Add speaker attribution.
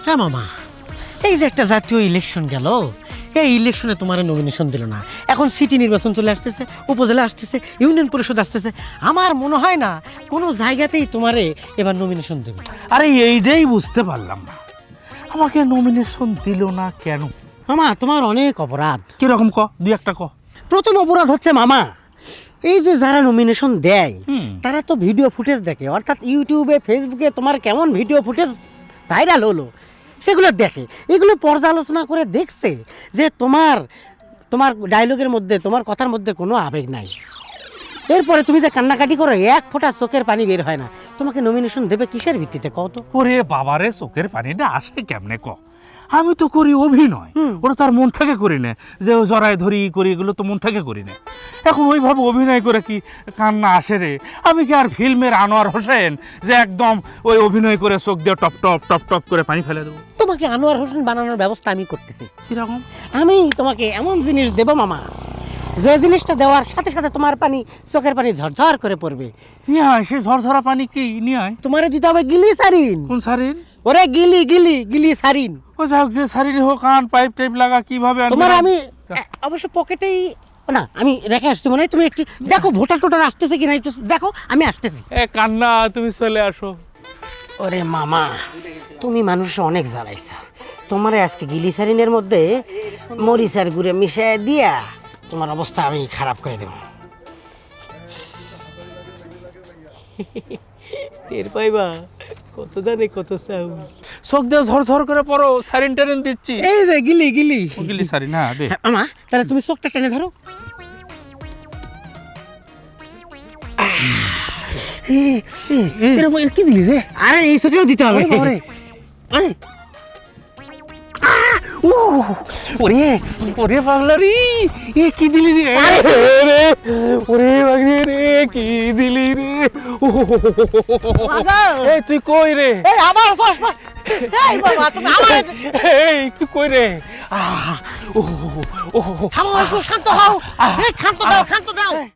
Speaker 1: হ্যাঁ মামা, এই যে একটা জাতীয় ইলেকশন গেল, এই ইলেকশনে তোমার নমিনেশন দিল না। এখন সিটি নির্বাচন চলে আসতেছে, উপজেলা আসতেছে, ইউনিয়ন পরিষদ আসতেছে। আমার মনে হয় না কোনো জায়গাতেই তোমারে এবার নমিনেশন দেবে।
Speaker 2: আরে এইটাই বুঝতে পারলাম না, আমাকে নমিনেশন দিল না কেন?
Speaker 1: মামা তোমার অনেক অপরাধ।
Speaker 2: কিরকম ক, দুই একটা ক।
Speaker 1: প্রথম অপরাধ হচ্ছে মামা, এই যে যারা নমিনেশন দেয় তারা তো ভিডিও ফুটেজ দেখে, অর্থাৎ ইউটিউবে ফেসবুকে তোমার কেমন ভিডিও ফুটেজ ভাইরাল হলো সেগুলো দেখে। এগুলো পর্যালোচনা করে দেখছে যে তোমার ডায়লগের মধ্যে, তোমার কথার মধ্যে কোনো আবেগ নাই। এরপরে তুমি যে কান্নাকাটি করো, এক ফোঁটা চোখের পানি বের হয় না। তোমাকে নমিনেশন দেবে কিসের ভিত্তিতে কও তো?
Speaker 2: ওরে বাবারে, চোখের পানিটা আসে কেমনে ক? আমি তো করি অভিনয়, ওরা তার মন থেকে করি না, যে ও জড়ায় ধরি করি, এগুলো তো মন থেকে করি না। এখন ওইভাবে অভিনয় করে কি কান্না আসে রে? আমি কি আর ফিল্মের আনোয়ার হোসেন যে একদম ওই অভিনয় করে চোখ দিয়ে টপ টপ টপ টপ করে পানি ফেলে দেবো?
Speaker 1: তোমাকে আনোয়ার হোসেন বানানোর ব্যবস্থা আমি করতেছি।
Speaker 2: কিরকম?
Speaker 1: আমি তোমাকে এমন জিনিস দেবো মামা, যে জিনিসটা দেওয়ার সাথে সাথে তোমার পানি, চোখের পানি ঝরঝর করে পড়বে।
Speaker 2: নিয়ে আয়, সে ঝরঝরা পানি কি নিয়ে আয়?
Speaker 1: তোমারে দিতে হবে গ্লিসারিন।
Speaker 2: কোন সারিন?
Speaker 1: ওরে গ্লিসারিন।
Speaker 2: ও যাই হোক, যে সারিন হোক, কান পাইপ টাইপ লাগা কিভাবে আনবে?
Speaker 1: তোমার আমি অবশ্য পকেটেই না, আমি রেখে আসছি। মনে হয় তুমি একটু দেখো ভোটার টোটার আসতেছে কিনা, একটু দেখো, আমি আসতেছি।
Speaker 2: এ কান্না, তুমি চলে আসো।
Speaker 1: ওরে মামা, তুমি মানুষ অনেক জ্বালাইছো। তোমারে আজকে গ্লিসারিনের মধ্যে মরিচার গুঁড়ে মিশিয়ে দিয়া তোমার অবস্থা আমি খারাপ করে দেব। টের পাইবা কত দানে কত চাউল।
Speaker 2: চোখ দিয়ে ঝরঝর করে পড়ো, সারিন টারিন দিচ্ছি।
Speaker 1: এই যে গিলি
Speaker 2: গিলি সারিন, হ্যাঁ দে।
Speaker 1: মামা, তাহলে তুমি চোখটা টেনে ধরো।
Speaker 2: কি দিলি রে?
Speaker 1: আরে এই চোখেও দিতে হবে।
Speaker 2: ওরে ওরে পাগলারি, এ কি দিলি রে? ওরে বাগরি রে, কি দিলি রে? এই তুই কই রে?
Speaker 1: এই আমার চশমা। এই বাবা, তুমি আমার
Speaker 2: এই তুই কই রে?
Speaker 1: থামো, একটু শান্ত হও। এই শান্ত দাও।